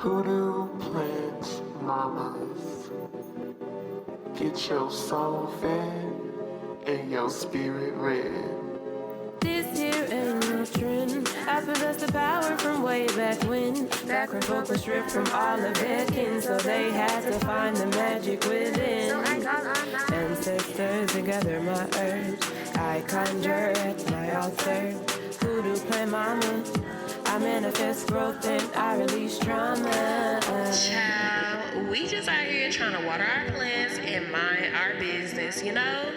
Hoodoo plant mamas, get your soul fed and your spirit read. This here ain't no trend. I possess the power from way back when folk was stripped from all of their kin, so they had to find the magic within. So I call on my ancestors to gather my herbs. I conjure at my altar. Voodoo plant mama, I manifest growth and I release trauma. Child, we just out here trying to water our plants and mind our business, you know?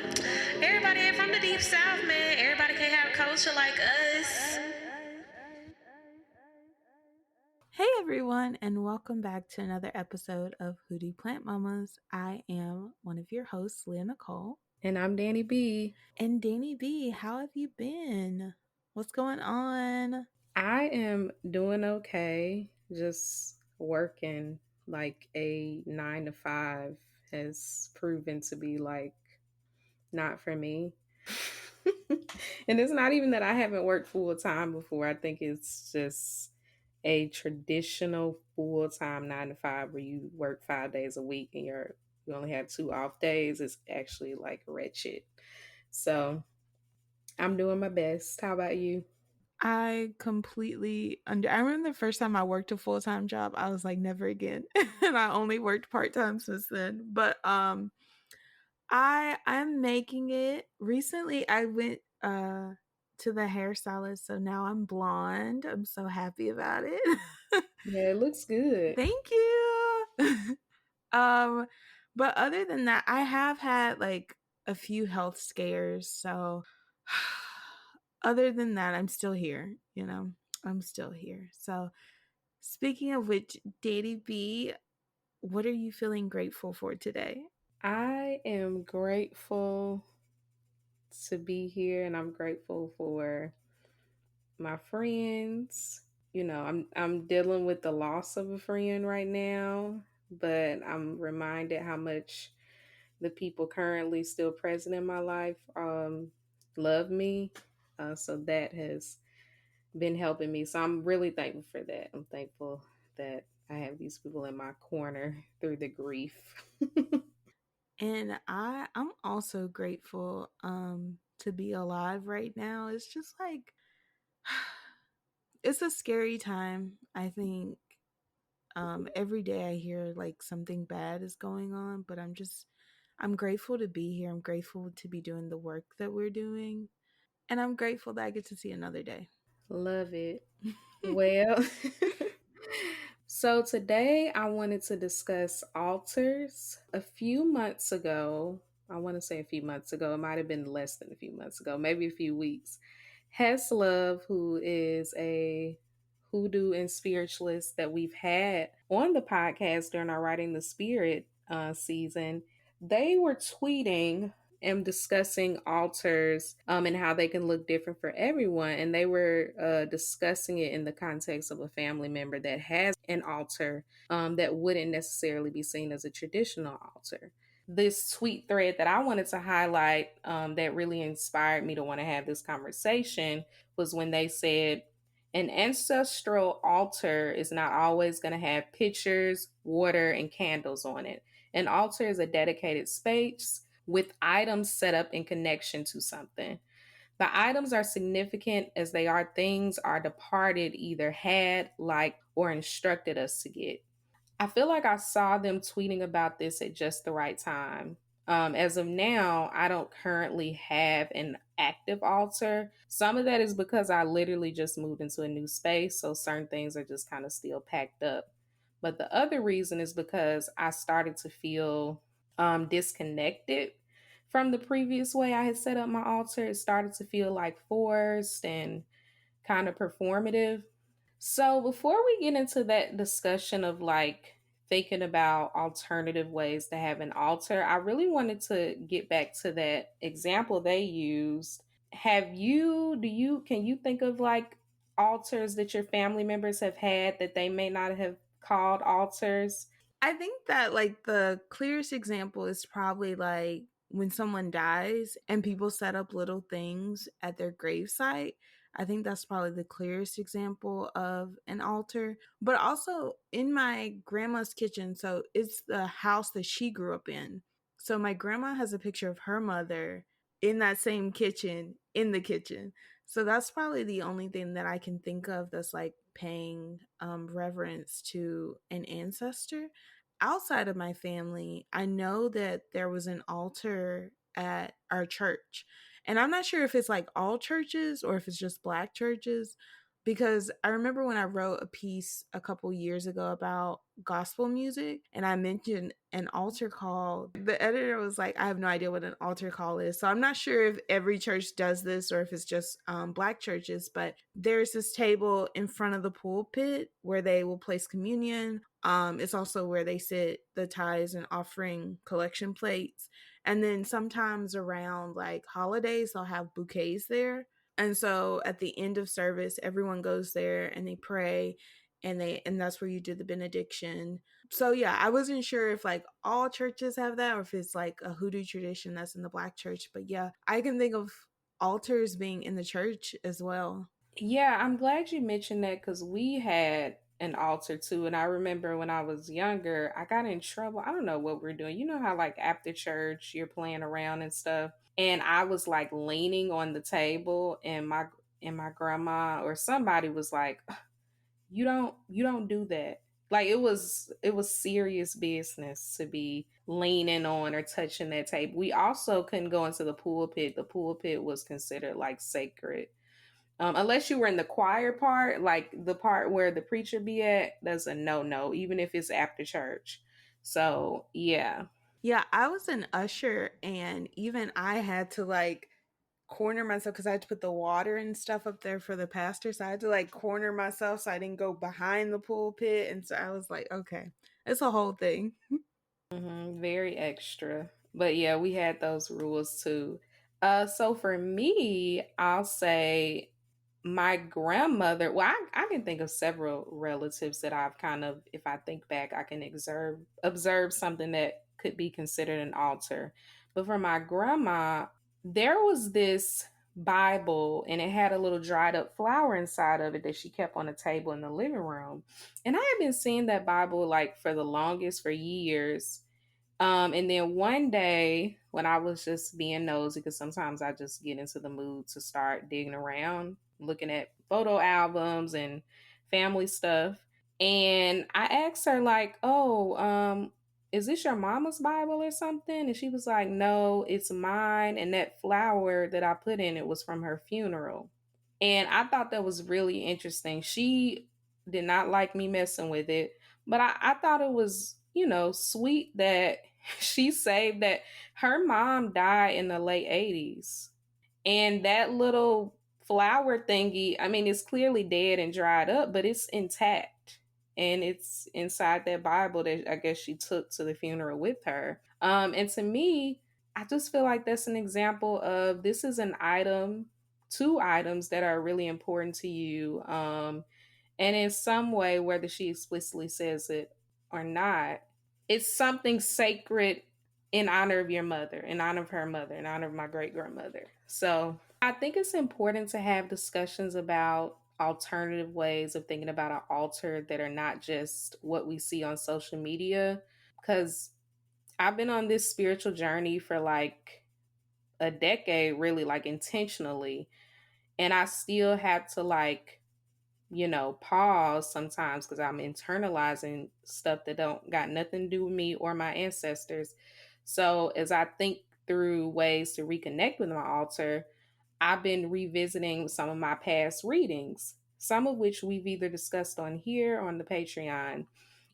Everybody ain't from the deep south, man. Everybody can't have culture like us. Hey everyone, and welcome back to another episode of Hoodoo Plant Mamas. I am one of your hosts, Leah Nicole. And I'm Dani B. And Dani B, how have you been? What's going on? I am doing okay. Just working like a 9 to 5 has proven to be like not for me. And it's not even that I haven't worked full time before. I think it's just a traditional full time 9 to 5 where you work 5 days a week and you only have 2 off days. It's actually like wretched. So I'm doing my best. How about you? I completely I remember the first time I worked a full-time job, I was like, never again. And I only worked part-time since then. But I'm making it. Recently I went to the hairstylist, so now I'm blonde. I'm so happy about it. Yeah, it looks good. Thank you. But other than that, I have had like a few health scares, so other than that, I'm still here, I'm still here. So speaking of which, Dani B, what are you feeling grateful for today? I am grateful to be here, and I'm grateful for my friends. You know, I'm dealing with the loss of a friend right now, but I'm reminded how much the people currently still present in my life love me. So that has been helping me. So I'm really thankful for that. I'm thankful that I have these people in my corner through the grief. And I'm also grateful to be alive right now. It's just like it's a scary time. I think every day I hear like something bad is going on, but I'm grateful to be here. I'm grateful to be doing the work that we're doing. And I'm grateful that I get to see another day. Love it. Well, so today I wanted to discuss altars. A few months ago, I want to say a few months ago, it might have been less than a few months ago, maybe a few weeks, Hess Love, who is a hoodoo and spiritualist that we've had on the podcast during our Writing the Spirit season, they were tweeting and discussing altars and how they can look different for everyone. And they were discussing it in the context of a family member that has an altar that wouldn't necessarily be seen as a traditional altar. This tweet thread that I wanted to highlight that really inspired me to want to have this conversation was when they said, an ancestral altar is not always going to have pictures, water, and candles on it. An altar is a dedicated space with items set up in connection to something. The items are significant as they are things our departed either had, liked, or instructed us to get. I feel like I saw them tweeting about this at just the right time. As of now, I don't currently have an active altar. Some of that is because I literally just moved into a new space, so certain things are just kind of still packed up. But the other reason is because I started to feel disconnected from the previous way I had set up my altar. It started to feel like forced and kind of performative. So before we get into that discussion of like thinking about alternative ways to have an altar, I really wanted to get back to that example they used. Can you think of like altars that your family members have had that they may not have called altars? I think that like the clearest example is probably like when someone dies and people set up little things at their gravesite. I think that's probably the clearest example of an altar. But also in my grandma's kitchen, so it's the house that she grew up in. So my grandma has a picture of her mother in that same kitchen, in the kitchen. So that's probably the only thing that I can think of that's like paying reverence to an ancestor. Outside of my family, I know that there was an altar at our church. And I'm not sure if it's like all churches or if it's just Black churches, because I remember when I wrote a piece a couple years ago about gospel music and I mentioned an altar call. The editor was like, I have no idea what an altar call is. So I'm not sure if every church does this or if it's just Black churches, but there's this table in front of the pulpit where they will place communion. It's also where they sit the tithes and offering collection plates. And then sometimes around like holidays, they'll have bouquets there. And so at the end of service, everyone goes there and they pray and that's where you do the benediction. So yeah, I wasn't sure if like all churches have that or if it's like a hoodoo tradition that's in the Black church. But yeah, I can think of altars being in the church as well. Yeah, I'm glad you mentioned that because we had an altar too. And I remember when I was younger, I got in trouble. I don't know what we're doing. You know how, like, after church, you're playing around and stuff. And I was like leaning on the table, and my grandma or somebody was like, you don't do that. Like, it was serious business to be leaning on or touching that table. We also couldn't go into the pulpit. The pulpit was considered like sacred. Unless you were in the choir part, like the part where the preacher be at, that's a no, even if it's after church. So yeah. Yeah, I was an usher and even I had to like corner myself because I had to put the water and stuff up there for the pastor. So I had to like corner myself so I didn't go behind the pulpit. And so I was like, okay, it's a whole thing. Very extra. But yeah, we had those rules too. So for me, I'll say my grandmother, well, I can think of several relatives that I've kind of, if I think back, I can observe something that could be considered an altar. But for my grandma, there was this Bible and it had a little dried up flower inside of it that she kept on a table in the living room. And I had been seeing that Bible like for the longest, for years. And then one day when I was just being nosy, because sometimes I just get into the mood to start digging around, looking at photo albums and family stuff. And I asked her, like, oh, is this your mama's Bible or something? And she was like, no, it's mine. And that flower that I put in it was from her funeral. And I thought that was really interesting. She did not like me messing with it, but I thought it was, sweet that she saved that. Her mom died in the late 80s. And that little flower thingy, I mean, it's clearly dead and dried up, but it's intact. And it's inside that Bible that I guess she took to the funeral with her. And to me, I just feel like that's an example of this is an item, two items that are really important to you. And in some way, whether she explicitly says it or not, it's something sacred in honor of your mother, in honor of her mother, in honor of my great grandmother. So I think it's important to have discussions about alternative ways of thinking about an altar that are not just what we see on social media. Because I've been on this spiritual journey for like a decade, really, like intentionally. And I still have to like pause sometimes because I'm internalizing stuff that don't got nothing to do with me or my ancestors. So as I think through ways to reconnect with my altar, I've been revisiting some of my past readings, some of which we've either discussed on here or on the Patreon.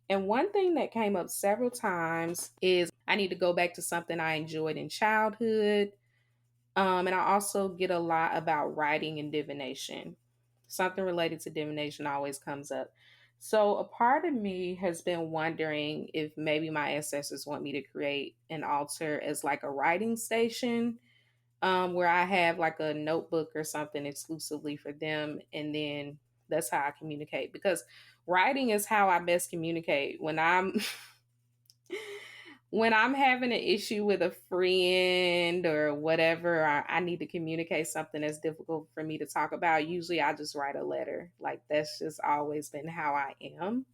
And one thing that came up several times is I need to go back to something I enjoyed in childhood. And I also get a lot about writing and divination. Something related to divination always comes up. So a part of me has been wondering if maybe my ancestors want me to create an altar as like a writing station, where I have like a notebook or something exclusively for them. And then that's how I communicate, because writing is how I best communicate. When I'm when I'm having an issue with a friend or whatever, I need to communicate something that's difficult for me to talk about, usually I just write a letter. Like that's just always been how I am.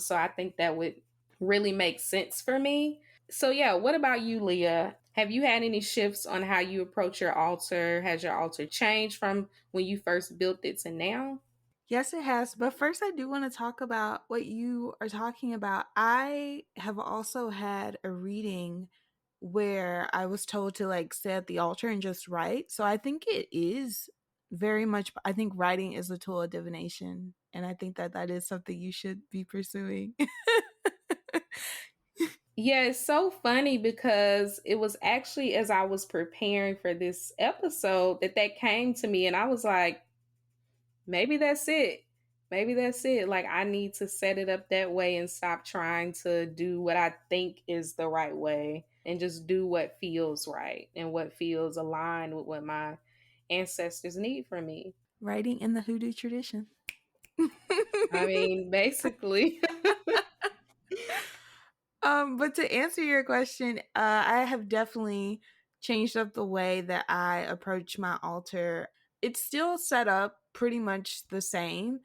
So I think that would really make sense for me. So yeah, what about you, Leah? Have you had any shifts on how you approach your altar? Has your altar changed from when you first built it to now? Yes, it has. But first, I do want to talk about what you are talking about. I have also had a reading where I was told to like sit at the altar and just write. So I think it is very much, I think writing is a tool of divination. And I think that that is something you should be pursuing. Yeah, it's so funny because it was actually as I was preparing for this episode that came to me, and I was like, maybe that's it. Maybe that's it. Like, I need to set it up that way and stop trying to do what I think is the right way and just do what feels right and what feels aligned with what my ancestors need from me. Writing in the hoodoo tradition. I mean, basically. But to answer your question, I have definitely changed up the way that I approach my altar. It's still set up pretty much the same.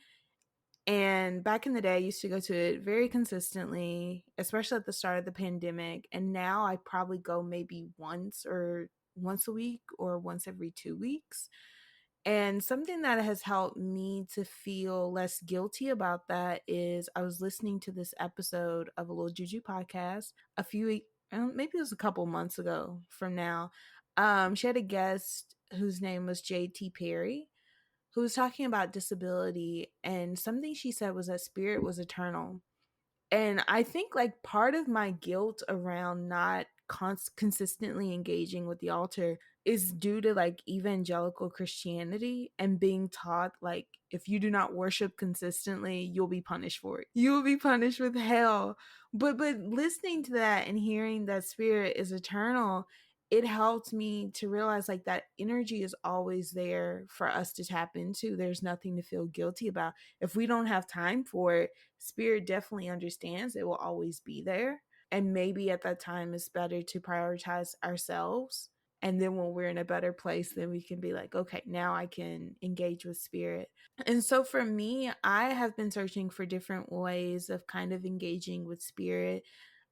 And back in the day, I used to go to it very consistently, especially at the start of the pandemic. And now I probably go maybe once a week or once every 2 weeks. And something that has helped me to feel less guilty about that is I was listening to this episode of a little juju podcast a few weeks, maybe it was a couple months ago from now. She had a guest whose name was JT Perry, who was talking about disability, and something she said was that spirit was eternal. And I think like part of my guilt around not consistently engaging with the altar is due to like evangelical Christianity and being taught like if you do not worship consistently, you'll be punished for it. You will be punished with hell. But listening to that and hearing that spirit is eternal, it helped me to realize like that energy is always there for us to tap into. There's nothing to feel guilty about. If we don't have time for it, spirit definitely understands it will always be there. And maybe at that time it's better to prioritize ourselves. And then when we're in a better place, then we can be like, okay, now I can engage with spirit. And so for me, I have been searching for different ways of kind of engaging with spirit.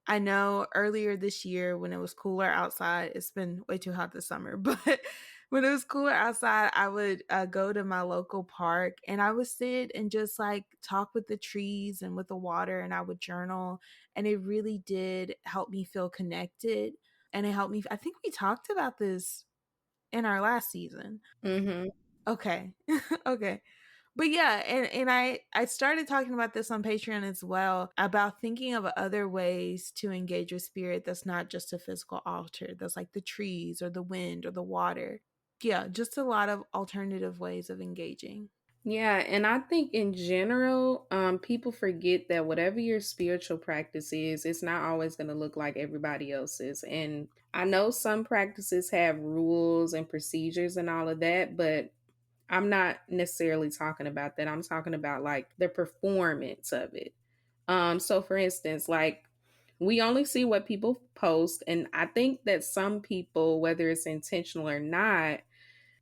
I know earlier this year when it was cooler outside, it's been way too hot this summer, but when it was cooler outside, I would go to my local park and I would sit and just like talk with the trees and with the water, and I would journal. And it really did help me feel connected. And it helped me. I think we talked about this in our last season. Mm-hmm. Okay. Okay. But yeah, and I started talking about this on Patreon as well, about thinking of other ways to engage with spirit that's not just a physical altar, that's like the trees or the wind or the water. Yeah, just a lot of alternative ways of engaging. Yeah, and I think in general, people forget that whatever your spiritual practice is, it's not always going to look like everybody else's. And I know some practices have rules and procedures and all of that, but I'm not necessarily talking about that. I'm talking about like the performance of it. So for instance, like we only see what people post, and I think that some people, whether it's intentional or not,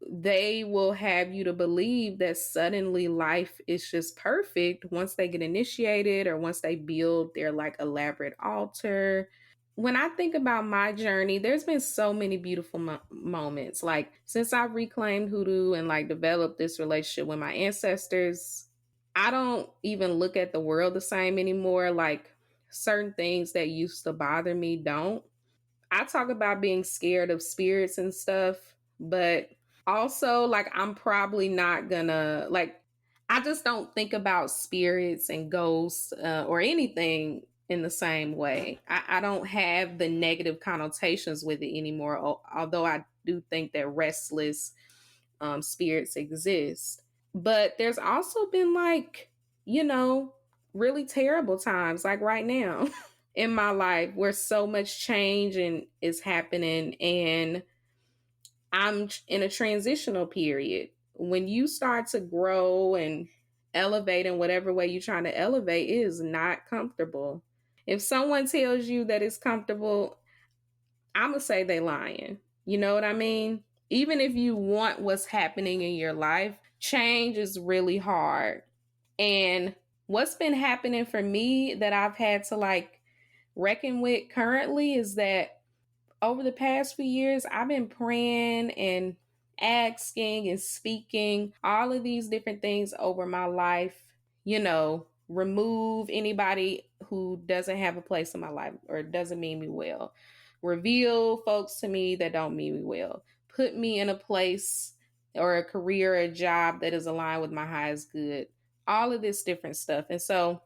they will have you to believe that suddenly life is just perfect once they get initiated or once they build their like elaborate altar. When I think about my journey, there's been so many beautiful moments. Like since I've reclaimed hoodoo and like developed this relationship with my ancestors, I don't even look at the world the same anymore. Like certain things that used to bother me don't. I talk about being scared of spirits and stuff, but also like I'm probably not gonna like I just don't think about spirits and ghosts or anything in the same way. I don't have the negative connotations with it anymore, although I do think that restless spirits exist. But there's also been like, you know, really terrible times like right now in my life where so much change and is happening, and I'm in a transitional period. When you start to grow and elevate in whatever way you're trying to elevate, it is not comfortable. If someone tells you that it's comfortable, I'm gonna say they lying. You know what I mean? Even if you want what's happening in your life, change is really hard. And what's been happening for me that I've had to like reckon with currently is that over the past few years, I've been praying and asking and speaking all of these different things over my life. You know, remove anybody who doesn't have a place in my life or doesn't mean me well. Reveal folks to me that don't mean me well. Put me in a place or a career, a job that is aligned with my highest good. All of this different stuff. And so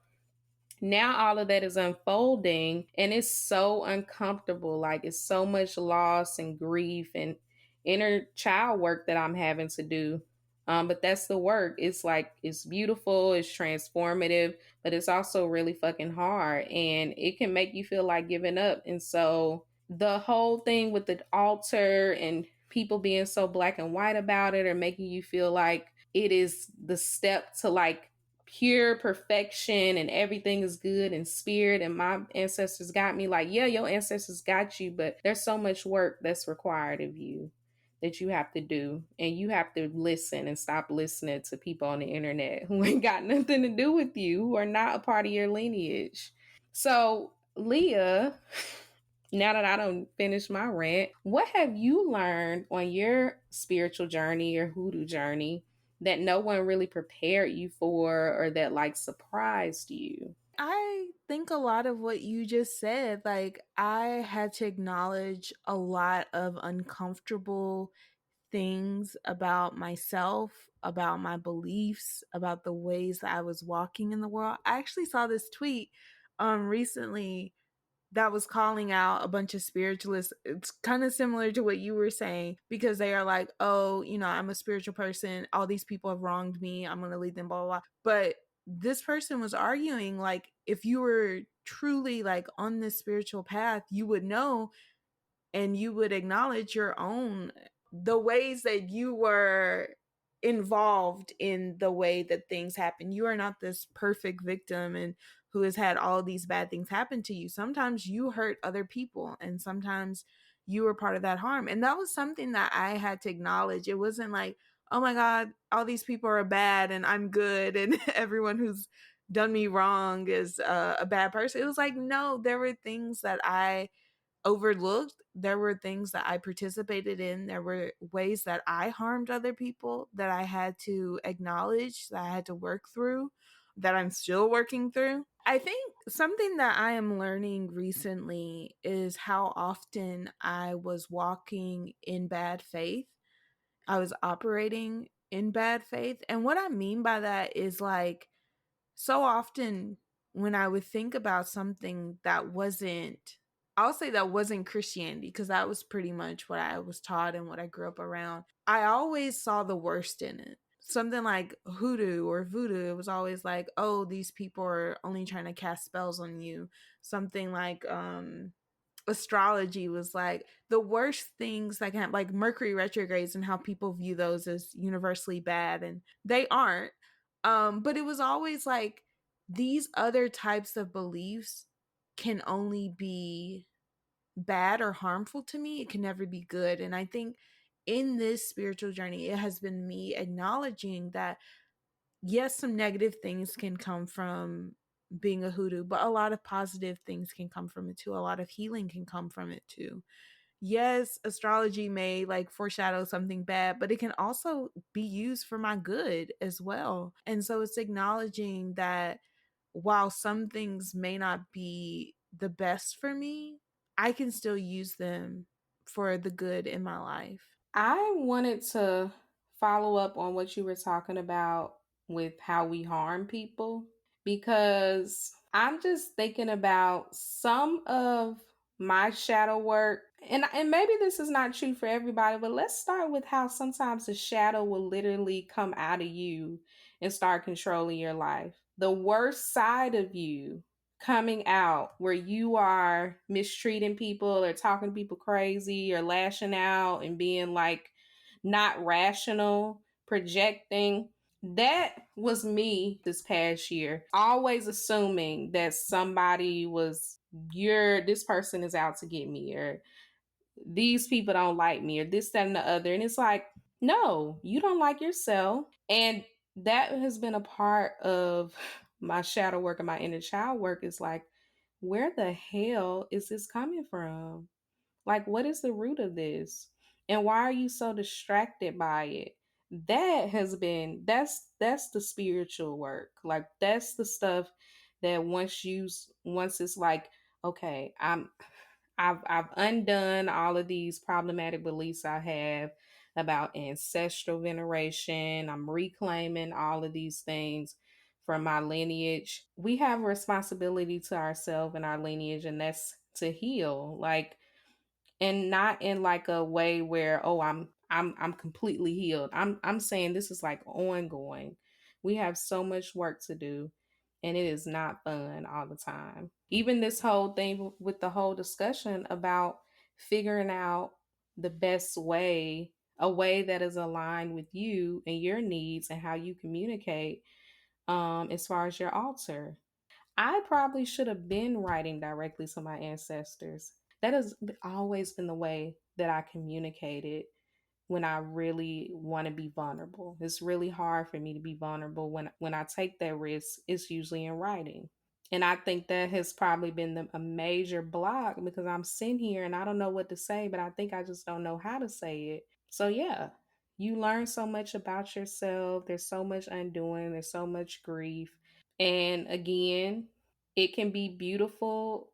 now all of that is unfolding and it's so uncomfortable. Like it's so much loss and grief and inner child work that I'm having to do. But that's the work. It's like it's beautiful, it's transformative, but it's also really fucking hard and it can make you feel like giving up. And so the whole thing with the altar and people being so black and white about it or making you feel like it is the step to like pure perfection and everything is good in spirit and my ancestors got me, like, yeah, your ancestors got you, but there's so much work that's required of you that you have to do, and you have to listen and stop listening to people on the internet who ain't got nothing to do with you, who are not a part of your lineage. So Leah, now that I don't finish my rant, what have you learned on your spiritual journey or hoodoo journey that no one really prepared you for or that like surprised you? I think a lot of what you just said, like I had to acknowledge a lot of uncomfortable things about myself, about my beliefs, about the ways that I was walking in the world. I actually saw this tweet recently that was calling out a bunch of spiritualists. It's kind of similar to what you were saying because they are like, oh, you know, I'm a spiritual person. All these people have wronged me. I'm going to lead them, blah, blah, blah. But this person was arguing like, if you were truly like on this spiritual path, you would know and you would acknowledge your own, the ways that you were involved in the way that things happen. You are not this perfect victim and who has had all these bad things happen to you. Sometimes you hurt other people and sometimes you were part of that harm. And that was something that I had to acknowledge. It wasn't like, oh my God, all these people are bad and I'm good and everyone who's done me wrong is a bad person. It was like, no, there were things that I overlooked. There were things that I participated in. There were ways that I harmed other people that I had to acknowledge, that I had to work through, that I'm still working through. I think something that I am learning recently is how often I was walking in bad faith. I was operating in bad faith. And what I mean by that is like, so often when I would think about something that wasn't, I'll say that wasn't Christianity, because that was pretty much what I was taught and what I grew up around. I always saw the worst in it. Something like hoodoo or voodoo, it was always like, oh, these people are only trying to cast spells on you. Something like astrology was like the worst things that can happen, like Mercury retrogrades and how people view those as universally bad, and they aren't. But it was always like these other types of beliefs can only be bad or harmful to me. It can never be good. And I think in this spiritual journey, it has been me acknowledging that yes, some negative things can come from being a hoodoo, but a lot of positive things can come from it too. A lot of healing can come from it too. Yes, astrology may like foreshadow something bad, but it can also be used for my good as well. And so it's acknowledging that while some things may not be the best for me, I can still use them for the good in my life. I wanted to follow up on what you were talking about with how we harm people, because I'm just thinking about some of my shadow work. And maybe this is not true for everybody, but let's start with how sometimes the shadow will literally come out of you and start controlling your life. The worst side of you coming out, where you are mistreating people or talking to people crazy or lashing out and being like not rational, projecting. that was me this past year, always assuming that somebody was, this person is out to get me, or these people don't like me, or this, that, and the other. And it's like, no, you don't like yourself. And that has been a part of my shadow work and my inner child work, is like, where the hell is this coming from? Like, what is the root of this? And why are you so distracted by it? That has been, that's the spiritual work. Like, that's the stuff that once it's like, okay, I've undone all of these problematic beliefs I have about ancestral veneration. I'm reclaiming all of these things from my lineage. We have a responsibility to ourselves and our lineage, and that's to heal. Like, and not in like a way where, oh, I'm completely healed. I'm saying this is like ongoing. We have so much work to do, and it is not fun all the time. Even this whole thing with the whole discussion about figuring out the best way, a way that is aligned with you and your needs and how you communicate, as far as your altar. I probably should have been writing directly to my ancestors. That has always been the way that I communicated when I really want to be vulnerable. It's really hard for me to be vulnerable. When I take that risk, it's usually in writing. And I think that has probably been a major block, because I'm sitting here and I don't know what to say, but I think I just don't know how to say it. So, yeah, you learn so much about yourself. There's so much undoing, there's so much grief. And again, it can be beautiful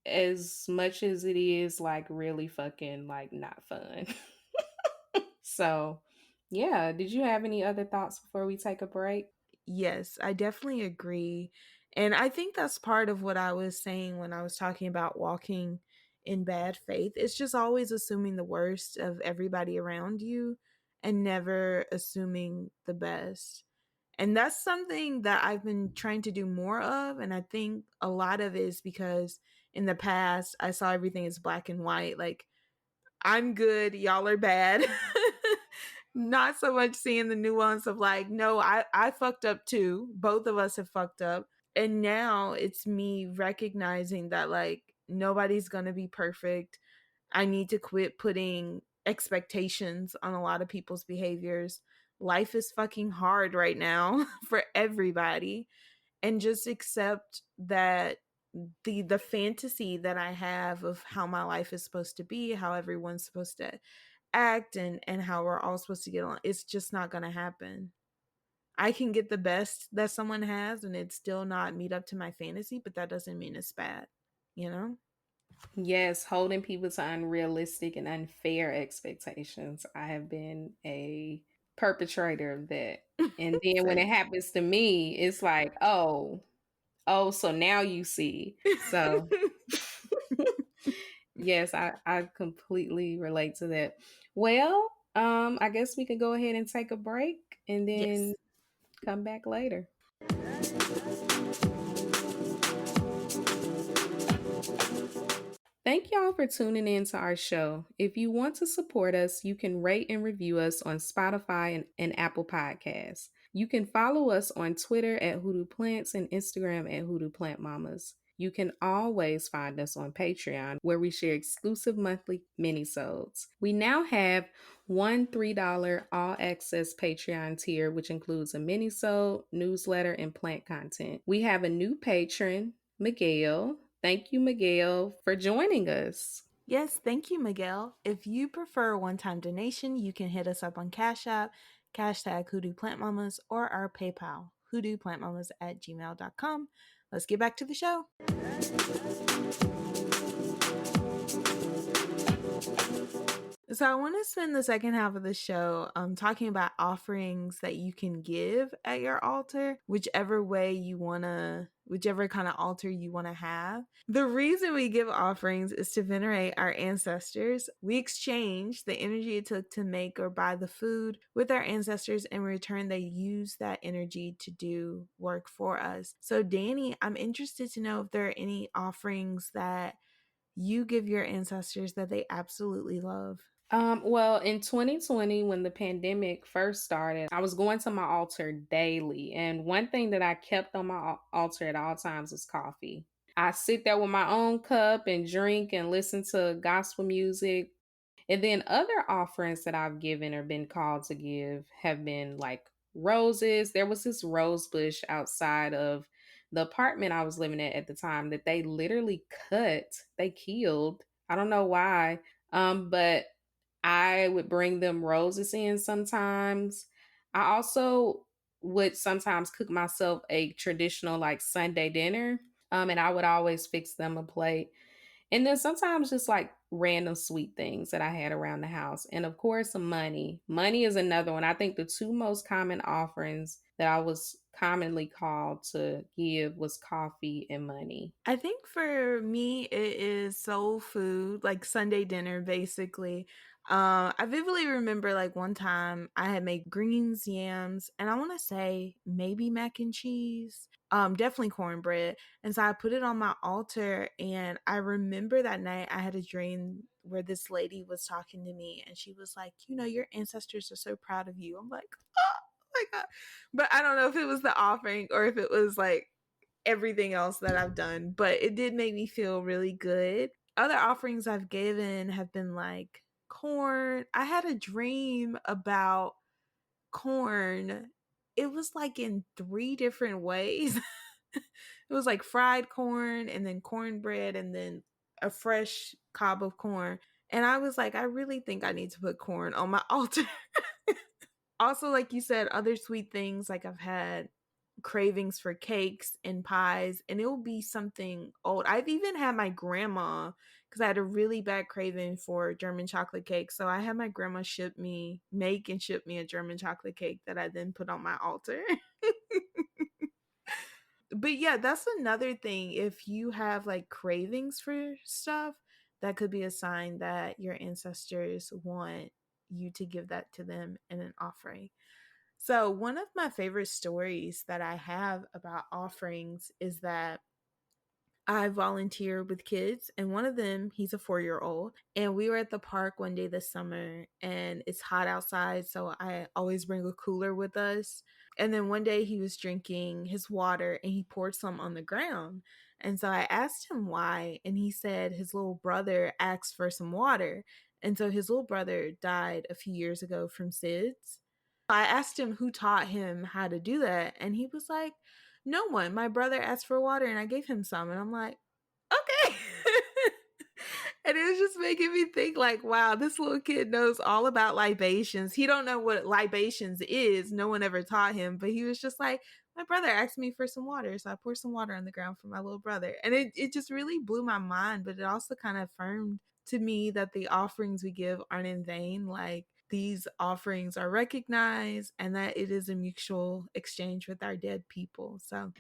as much as it is like really fucking like not fun. So, yeah, did you have any other thoughts before we take a break? Yes, I definitely agree. And I think that's part of what I was saying when I was talking about walking in bad faith. It's just always assuming the worst of everybody around you and never assuming the best. And that's something that I've been trying to do more of. And I think a lot of it is because in the past, I saw everything as black and white. Like, I'm good, y'all are bad. Not so much seeing the nuance of like, no, I fucked up too. Both of us have fucked up. And now it's me recognizing that like nobody's gonna be perfect. I need to quit putting expectations on a lot of people's behaviors. Life is fucking hard right now for everybody. And just accept that the fantasy that I have of how my life is supposed to be, how everyone's supposed to act, and how we're all supposed to get along, it's just not going to happen. I can get the best that someone has and it's still not meet up to my fantasy, but that doesn't mean it's bad, you know? Yes, holding people to unrealistic and unfair expectations. I have been a perpetrator of that. And then when it happens to me, it's like, oh, so now you see. So yes, I completely relate to that. Well, I guess we could go ahead and take a break and then Yes. come back later. Thank y'all for tuning in to our show. If you want to support us, you can rate and review us on Spotify and Apple Podcasts. You can follow us on Twitter at Hoodoo Plants and Instagram at Hoodoo Plant Mamas. You can always find us on Patreon, where we share exclusive monthly minisodes. We now have one $3 all-access Patreon tier, which includes a minisode, newsletter, and plant content. We have a new patron, Miguel. Thank you, Miguel, for joining us. Yes, thank you, Miguel. If you prefer a one-time donation, you can hit us up on Cashapp, hashtag Hoodoo Plant Mamas, or our PayPal, hoodooplantmamas@gmail.com. Let's get back to the show. So I want to spend the second half of the show talking about offerings that you can give at your altar, whichever kind of altar you want to have. The reason we give offerings is to venerate our ancestors. We exchange the energy it took to make or buy the food with our ancestors. In return, they use that energy to do work for us. So Dani, I'm interested to know if there are any offerings that you give your ancestors that they absolutely love. Well, in 2020, when the pandemic first started, I was going to my altar daily. And one thing that I kept on my altar at all times was coffee. I sit there with my own cup and drink and listen to gospel music. And then other offerings that I've given or been called to give have been like roses. There was this rose bush outside of the apartment I was living at the time that they literally they killed. I don't know why. But I would bring them roses in sometimes. I also would sometimes cook myself a traditional like Sunday dinner. And I would always fix them a plate. And then sometimes just like random sweet things that I had around the house. And of course, money. Money is another one. I think the two most common offerings that I was commonly called to give was coffee and money. I think for me, it is soul food, like Sunday dinner, basically. I vividly remember like one time I had made greens, yams, and I want to say maybe mac and cheese. Definitely cornbread. And so I put it on my altar, and I remember that night I had a dream where this lady was talking to me, and she was like, "You know, your ancestors are so proud of you." I'm like, "Oh my god!" But I don't know if it was the offering or if it was like everything else that I've done, but it did make me feel really good. Other offerings I've given have been like corn. I had a dream about corn. It was like in three different ways. It was like fried corn and then cornbread and then a fresh cob of corn. And I was like, I really think I need to put corn on my altar. Also, like you said, other sweet things, like I've had cravings for cakes and pies, and it will be something old. I've even had my grandma, because I had a really bad craving for German chocolate cake, so I had my grandma make and ship me a German chocolate cake that I then put on my altar. But yeah, that's another thing. If you have like cravings for stuff, that could be a sign that your ancestors want you to give that to them in an offering. So, one of my favorite stories that I have about offerings is that I volunteer with kids, and one of them, he's a 4-year-old. And we were at the park one day this summer, and it's hot outside. So, I always bring a cooler with us. And then one day he was drinking his water and he poured some on the ground. And so I asked him why. And he said his little brother asked for some water. And so his little brother died a few years ago from SIDS. I asked him who taught him how to do that, and he was like, "No one. My brother asked for water and I gave him some." And I'm like, "Okay." And it was just making me think like, wow, this little kid knows all about libations. He don't know what libations is. No one ever taught him, but he was just like, my brother asked me for some water, so I poured some water on the ground for my little brother. And it just really blew my mind, but it also kind of affirmed to me that the offerings we give aren't in vain. Like, these offerings are recognized and that it is a mutual exchange with our dead people. So,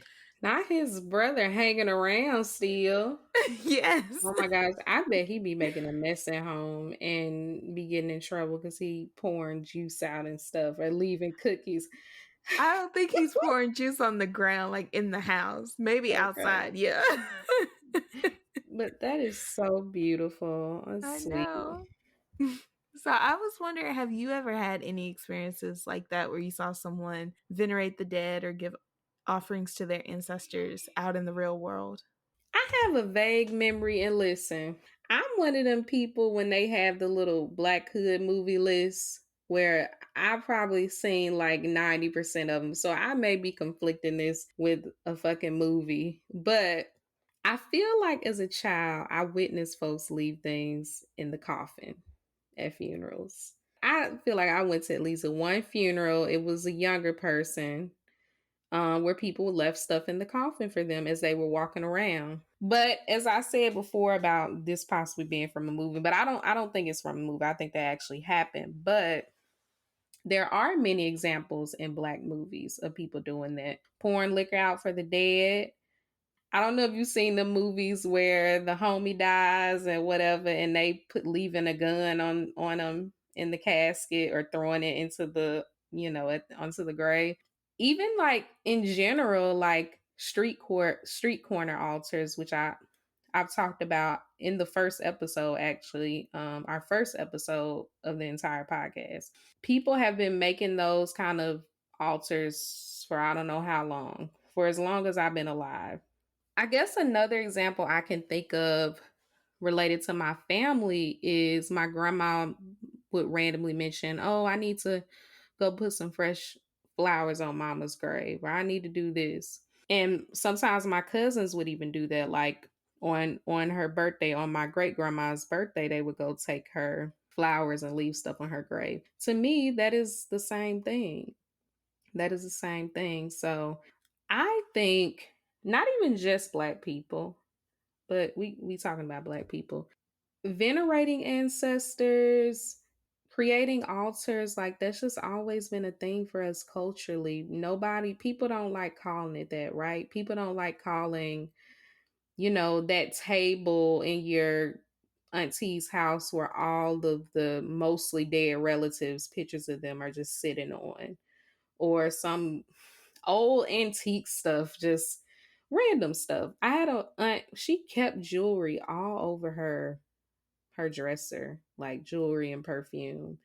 Not his brother hanging around still. yes. Oh my gosh, I bet he be making a mess at home and be getting in trouble because he pouring juice out and stuff or leaving cookies. I don't think he's pouring juice on the ground, like in the house. Maybe Okay. outside. Yeah. But that is so beautiful. I That's sweet. know. So I was wondering, have you ever had any experiences like that where you saw someone venerate the dead or give offerings to their ancestors out in the real world? I have a vague memory, and listen, I'm one of them people when they have the little Black Hood movie list where I probably seen like 90% of them. So I may be conflicting this with a fucking movie, but I feel like as a child, I witnessed folks leave things in the coffin at funerals. I feel like I went to at least one funeral. It was a younger person, where people left stuff in the coffin for them as they were walking around. But as I said before about this possibly being from a movie, but I don't think it's from a movie. I think that actually happened. But there are many examples in Black movies of people doing that, pouring liquor out for the dead. I don't know if you've seen the movies where the homie dies and whatever, and they put leaving a gun on them in the casket or throwing it into the onto the grave. Even like in general, like street corner altars, which I I've talked about in the first episode, actually, our first episode of the entire podcast. People have been making those kind of altars for I don't know how long, for as long as I've been alive. I guess another example I can think of related to my family is my grandma would randomly mention, "Oh, I need to go put some fresh flowers on mama's grave," or "I need to do this." And sometimes my cousins would even do that, like on her birthday, on my great grandma's birthday, they would go take her flowers and leave stuff on her grave. To me, that is the same thing. That is the same thing. So I think not even just black people, but we talking about black people venerating ancestors, creating altars, like that's just always been a thing for us culturally. People don't like calling it that, right? People don't like calling, that table in your auntie's house where all of the mostly dead relatives, pictures of them are just sitting on, or some old antique stuff, just random stuff. I had a aunt, she kept jewelry all over her dresser, like jewelry and perfume.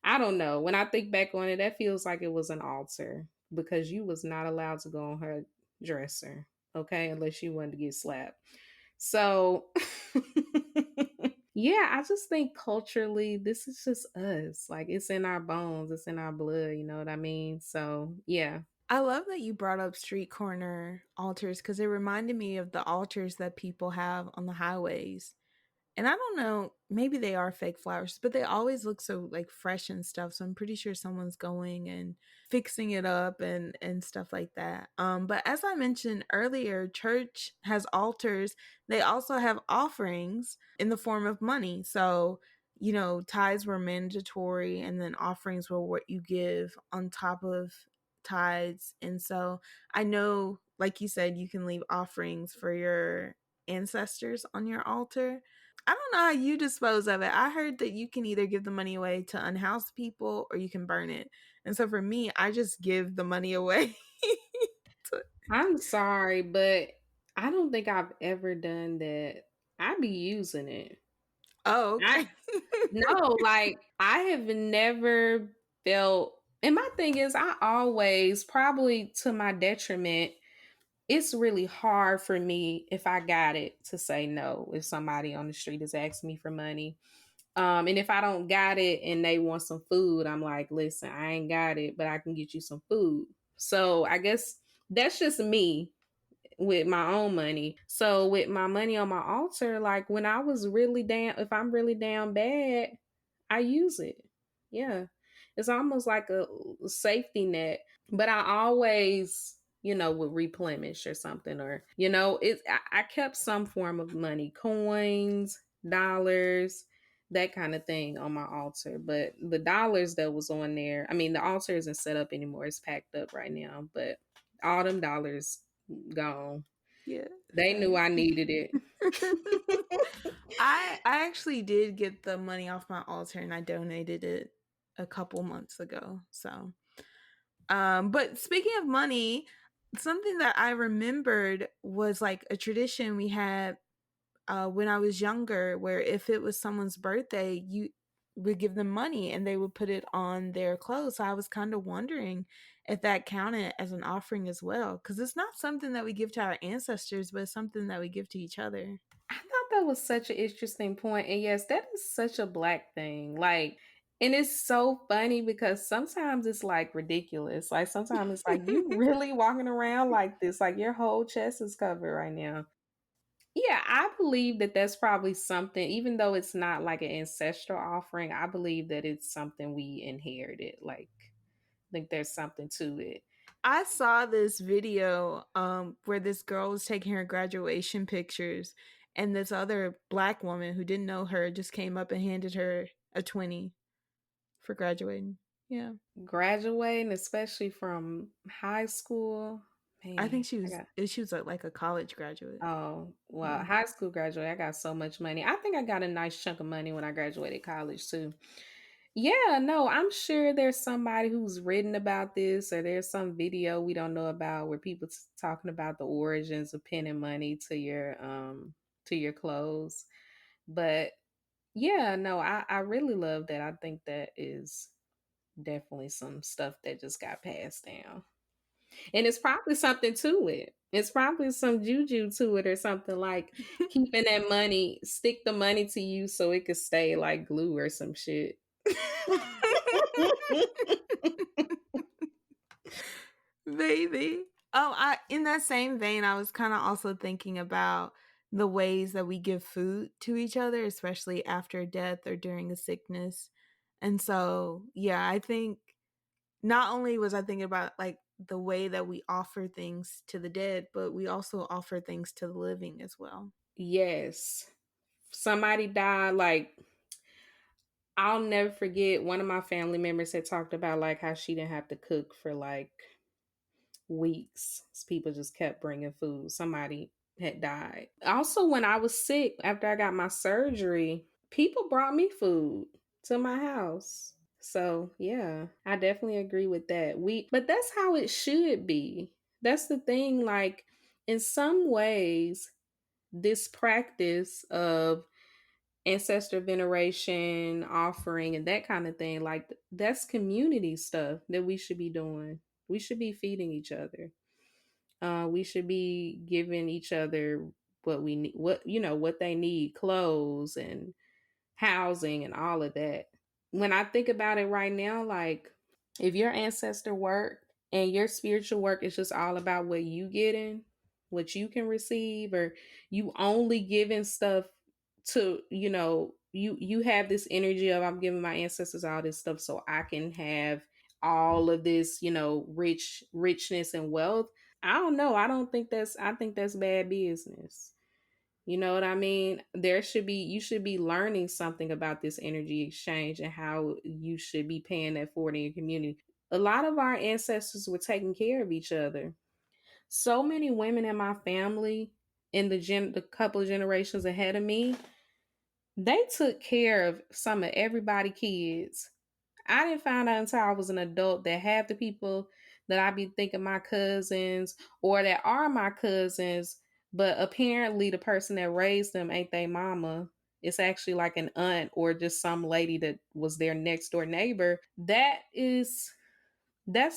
I don't know. When I think back on it, that feels like it was an altar because you was not allowed to go on her dresser, okay, unless you wanted to get slapped. So yeah, I just think culturally this is just us. Like it's in our bones, it's in our blood, you know what I mean? So yeah. I love that you brought up street corner altars because it reminded me of the altars that people have on the highways. And I don't know, maybe they are fake flowers, but they always look so like fresh and stuff. So I'm pretty sure someone's going and fixing it up and stuff like that. But as I mentioned earlier, church has altars. They also have offerings in the form of money. So, tithes were mandatory and then offerings were what you give on top of tithes. And so I know, like you said, you can leave offerings for your ancestors on your altar. I don't know how you dispose of it. I heard that you can either give the money away to unhoused people or you can burn it. And so for me, I just give the money away. I'm sorry, but I don't think I've ever done that. I be using it. Oh, I okay. no, like I have never felt, and my thing is, I always, probably to my detriment, it's really hard for me if I got it to say no if somebody on the street is asking me for money. And if I don't got it and they want some food, I'm like, listen, I ain't got it, but I can get you some food. So I guess that's just me with my own money. So with my money on my altar, like when I was really down, if I'm really down bad, I use it. Yeah. It's almost like a safety net, but I always, would replenish or something, or, I kept some form of money, coins, dollars, that kind of thing on my altar. But the dollars that was on there, I mean, the altar isn't set up anymore. It's packed up right now, but all them dollars gone. Yeah. They knew I needed it. I actually did get the money off my altar and I donated it a couple months ago. So but speaking of money, something that I remembered was like a tradition we had when I was younger, where if it was someone's birthday, you would give them money and they would put it on their clothes. So I was kind of wondering if that counted as an offering as well, because it's not something that we give to our ancestors, but it's something that we give to each other. I thought that was such an interesting point. And yes, that is such a black thing. Like, and it's so funny because sometimes it's like ridiculous. Like, sometimes it's like, you really walking around like this, like your whole chest is covered right now. Yeah, I believe that that's probably something, even though it's not like an ancestral offering, I believe that it's something we inherited. Like, I think there's something to it. I saw this video where this girl was taking her graduation pictures, and this other black woman who didn't know her just came up and handed her a 20 for graduating. Yeah. Graduating, especially from high school. Man, I think she was like a college graduate. oh, well, Yeah. high school graduate, I got so much money. I think I got a nice chunk of money when I graduated college too. Yeah, no, I'm sure there's somebody who's written about this, or there's some video we don't know about where people talking about the origins of penning money to your to your clothes. But yeah, no, I really love that. I think that is definitely some stuff that just got passed down. And it's probably something to it. It's probably some juju to it or something like keeping that money, stick the money to you so it could stay like glue or some shit. Baby. Oh, I in that same vein, I was kind of also thinking about the ways that we give food to each other, especially after death or during a sickness. And so, yeah, I think not only was I thinking about like the way that we offer things to the dead, but we also offer things to the living as well. Yes. Somebody died, like I'll never forget one of my family members had talked about like how she didn't have to cook for like weeks. People just kept bringing food. Somebody had died. Also, when I was sick after I got my surgery, people brought me food to my house. So, yeah, I definitely agree with that. But that's how it should be. That's the thing, like in some ways this practice of ancestor veneration, offering, and that kind of thing, like that's community stuff that we should be doing. We should be feeding each other. We should be giving each other what we need, what they need, clothes and housing and all of that. When I think about it right now, like if your ancestor work and your spiritual work is just all about what you getting, what you can receive, or you only giving stuff to, you have this energy of I'm giving my ancestors all this stuff so I can have all of this, richness and wealth. I don't know. I think that's bad business. You know what I mean? You should be learning something about this energy exchange and how you should be paying that forward in your community. A lot of our ancestors were taking care of each other. So many women in my family, in the couple of generations ahead of me, they took care of some of everybody kids. I didn't find out until I was an adult that half the people that I be thinking my cousins or that are my cousins, but apparently the person that raised them ain't their mama. It's actually like an aunt or just some lady that was their next door neighbor. That's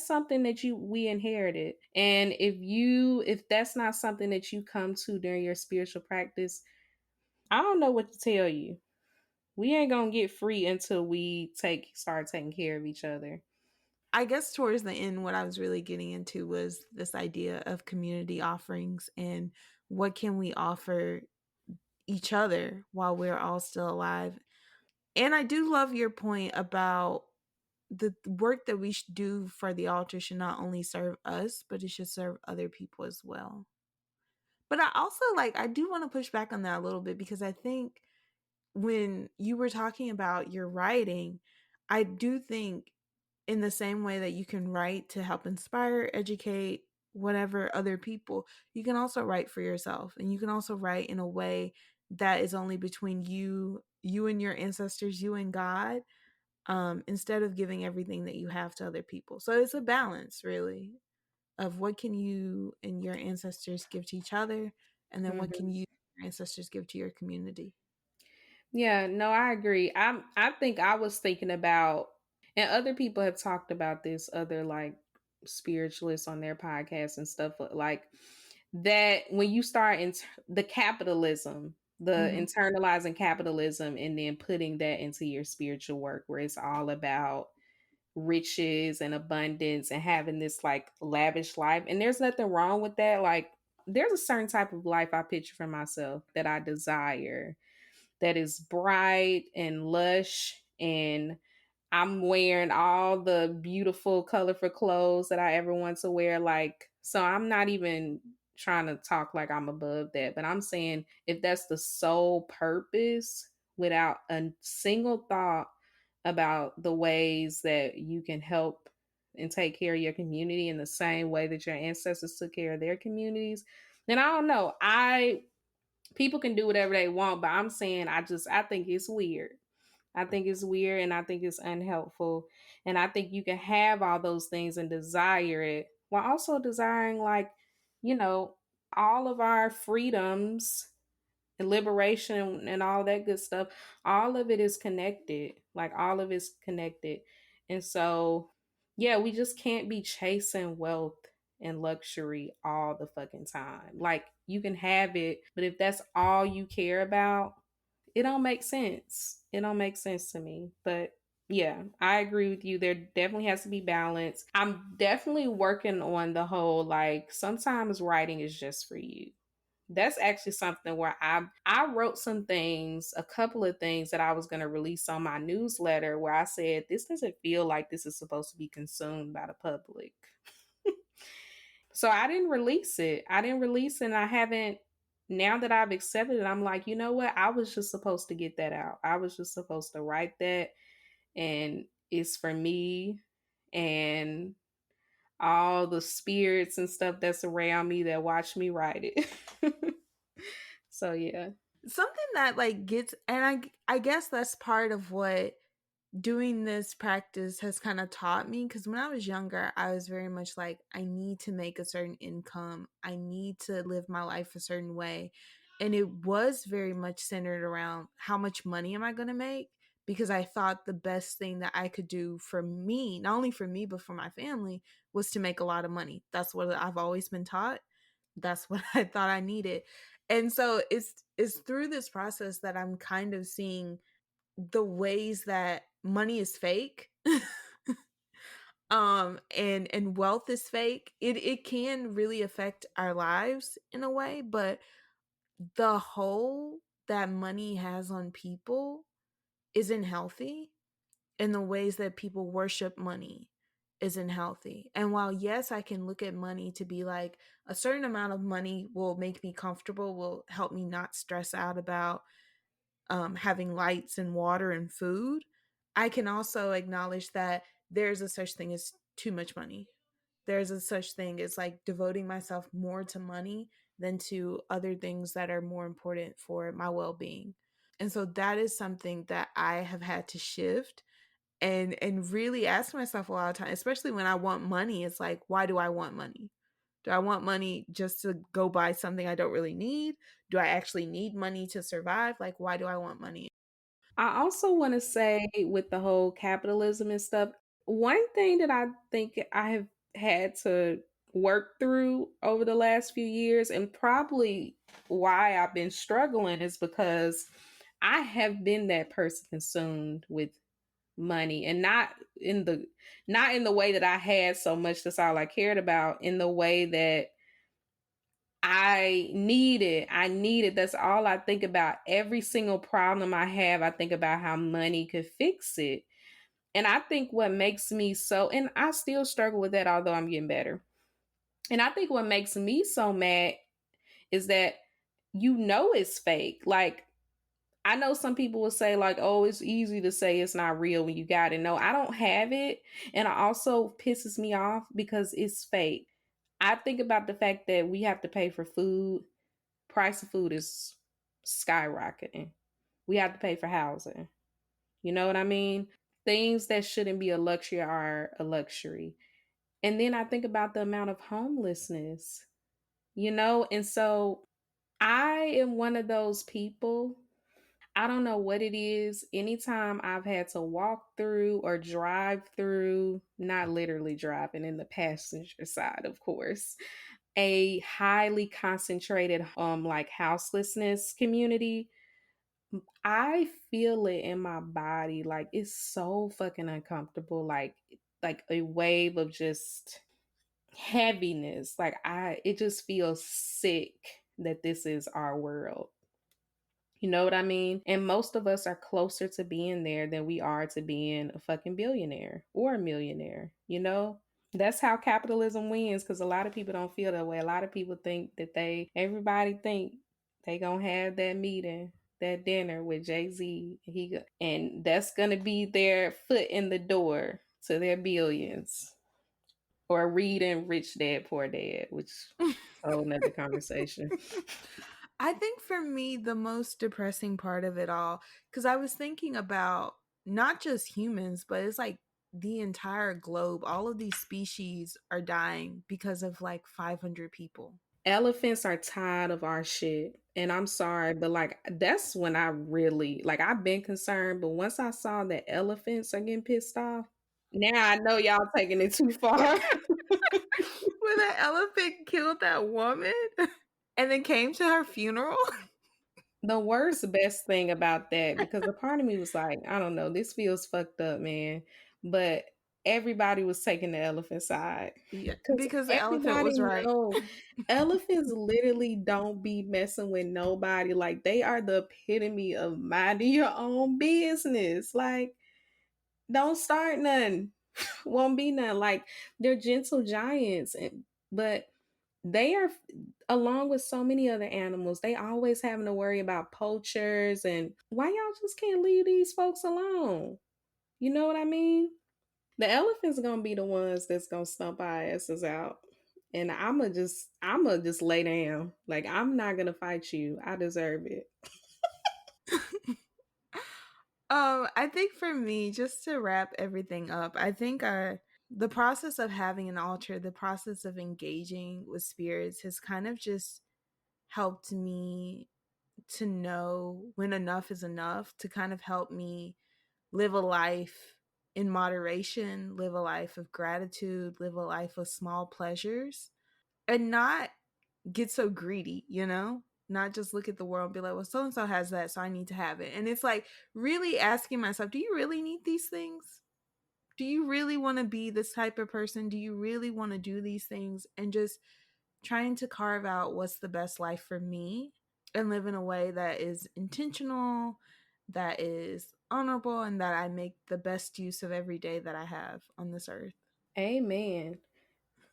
something that we inherited. And if that's not something that you come to during your spiritual practice, I don't know what to tell you. We ain't gonna get free until we start taking care of each other. I guess towards the end, what I was really getting into was this idea of community offerings and what can we offer each other while we're all still alive. And I do love your point about the work that we should do for the altar should not only serve us, but it should serve other people as well. But I also I do want to push back on that a little bit because I think when you were talking about your writing, I do think in the same way that you can write to help inspire, educate, whatever other people, you can also write for yourself. And you can also write in a way that is only between you and your ancestors, you and God, instead of giving everything that you have to other people. So it's a balance, really, of what can you and your ancestors give to each other, and then what can Mm-hmm. you and your ancestors give to your community. Yeah, no, I agree. I think I was thinking about, and other people have talked about this, other like spiritualists on their podcasts and stuff like that. When you start in the capitalism, the Mm-hmm. internalizing capitalism, and then putting that into your spiritual work, where it's all about riches and abundance and having this like lavish life, and there's nothing wrong with that. Like, there's a certain type of life I picture for myself that I desire, that is bright and lush, and I'm wearing all the beautiful colorful clothes that I ever want to wear. Like, so I'm not even trying to talk like I'm above that, but I'm saying if that's the sole purpose, without a single thought about the ways that you can help and take care of your community in the same way that your ancestors took care of their communities, then I don't know. People can do whatever they want, but I'm saying I think it's weird. I think it's weird, and I think it's unhelpful. And I think you can have all those things and desire it while also desiring, like, you know, all of our freedoms and liberation and all that good stuff, all of it is connected. Like all of it's connected. And so, yeah, we just can't be chasing wealth and luxury all the fucking time. Like you can have it, but if that's all you care about, it don't make sense. It don't make sense to me. But yeah, I agree with you. There definitely has to be balance. I'm definitely working on the whole like sometimes writing is just for you. That's actually something where I wrote some things, a couple of things that I was going to release on my newsletter where I said this doesn't feel like this is supposed to be consumed by the public. So I didn't release it. I didn't release it, and I haven't. Now that I've accepted it, I'm like, you know what? I was just supposed to get that out. I was just supposed to write that, and it's for me and all the spirits and stuff that's around me that watch me write it. So yeah. Something that like gets, and I guess that's part of what doing this practice has kind of taught me, because when I was younger I was very much like, I need to make a certain income, I need to live my life a certain way, and it was very much centered around how much money am I going to make, because I thought the best thing that I could do for me, not only for me but for my family, was to make a lot of money. That's what I've always been taught. That's what I thought I needed. And so it's through this process that I'm kind of seeing the ways that money is fake. And wealth is fake. It can really affect our lives in a way, but the hold that money has on people isn't healthy, and the ways that people worship money isn't healthy. And while yes, I can look at money to be like, a certain amount of money will make me comfortable, will help me not stress out about having lights and water and food, I can also acknowledge that there's a such thing as too much money. There's a such thing as like devoting myself more to money than to other things that are more important for my well-being. And so that is something that I have had to shift and really ask myself a lot of times, especially when I want money. It's like, why do I want money? Do I want money just to go buy something I don't really need? Do I actually need money to survive? Like, why do I want money? I also want to say with the whole capitalism and stuff, one thing that I think I have had to work through over the last few years, and probably why I've been struggling, is because I have been that person consumed with money, and not in the way that I had so much that's all I cared about, in the way that I need it. That's all I think about. Every single problem I have, I think about how money could fix it. And I think what makes me so, and I still struggle with that, although I'm getting better. And I think what makes me so mad is that it's fake. Like, I know some people will say, like, oh, it's easy to say it's not real when you got it. No, I don't have it. And it also pisses me off because it's fake. I think about the fact that we have to pay for food. Price of food is skyrocketing. We have to pay for housing. You know what I mean? Things that shouldn't be a luxury are a luxury. And then I think about the amount of homelessness, and so I am one of those people. I don't know what it is. Anytime I've had to walk through or drive through, not literally driving in the passenger side, of course, a highly concentrated like houselessness community, I feel it in my body. Like it's so fucking uncomfortable. Like a wave of just heaviness. Like it just feels sick that this is our world. You know what I mean? And most of us are closer to being there than we are to being a fucking billionaire or a millionaire, That's how capitalism wins, because a lot of people don't feel that way. A lot of people think that everybody think they gonna have that meeting, that dinner with Jay-Z. And that's gonna be their foot in the door to their billions. Or reading Rich Dad Poor Dad, which is a whole nother conversation. I think for me, the most depressing part of it all, because I was thinking about not just humans, but it's like the entire globe. All of these species are dying because of like 500 people. elephants are tired of our shit. And I'm sorry, but like that's when I really like I've been concerned, but once I saw that elephants are getting pissed off, now I know y'all taking it too far. Where that elephant killed that woman and then came to her funeral. The worst best thing about that, because a part of me was like, I don't know, this feels fucked up, man. But everybody was taking the elephant side. Yeah, Because because the elephant everybody was right. know elephants literally don't be messing with nobody. Like they are the epitome of minding your own business. Like, don't start nothing. Won't be none. Like they're gentle giants. But they are, along with so many other animals, they always having to worry about poachers. And why y'all just can't leave these folks alone? You know what I mean? The elephants gonna be the ones that's gonna stomp our asses out. And I'ma just lay down. Like I'm not gonna fight you. I deserve it. I think for me, just to wrap everything up, I think the process of having an altar, the process of engaging with spirits has kind of just helped me to know when enough is enough, to kind of help me live a life in moderation, live a life of gratitude, live a life of small pleasures, and not get so greedy, not just look at the world and be like, well, so and so has that, so I need to have it. And it's like really asking myself, do you really need these things? Do you really want to be this type of person? Do you really want to do these things? And just trying to carve out what's the best life for me and live in a way that is intentional, that is honorable, and that I make the best use of every day that I have on this earth. Amen.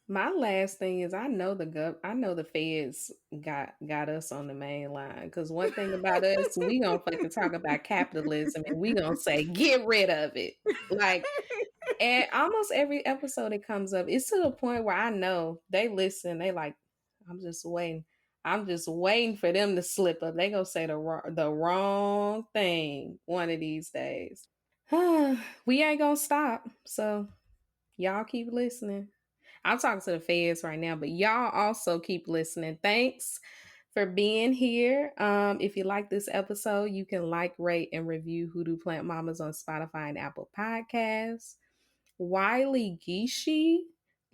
My last thing is I know the feds got us on the main line. Cause one thing about us, we gonna fucking talk about capitalism and we gonna say get rid of it. Like, and almost every episode it comes up, it's to the point where I know they listen. They like, I'm just waiting. I'm just waiting for them to slip up. They gonna say the wrong thing one of these days. We ain't gonna stop. So y'all keep listening. I'm talking to the feds right now, but y'all also keep listening. Thanks for being here. If you like this episode, you can like, rate, and review Hoodoo Plant Mamas on Spotify and Apple Podcasts. Wiley Gishi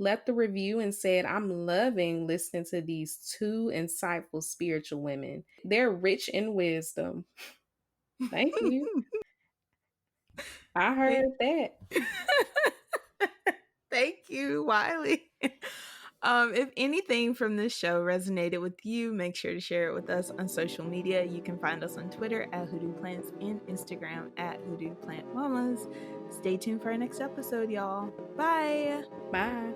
left the review and said, I'm loving listening to these two insightful spiritual women. They're rich in wisdom. Thank you. I heard that. Thank you, Wiley. If anything from this show resonated with you, make sure to share it with us on social media. You can find us on Twitter at Hoodoo Plants and Instagram at Hoodoo Plant Mamas. Stay tuned for our next episode, y'all. Bye. Bye.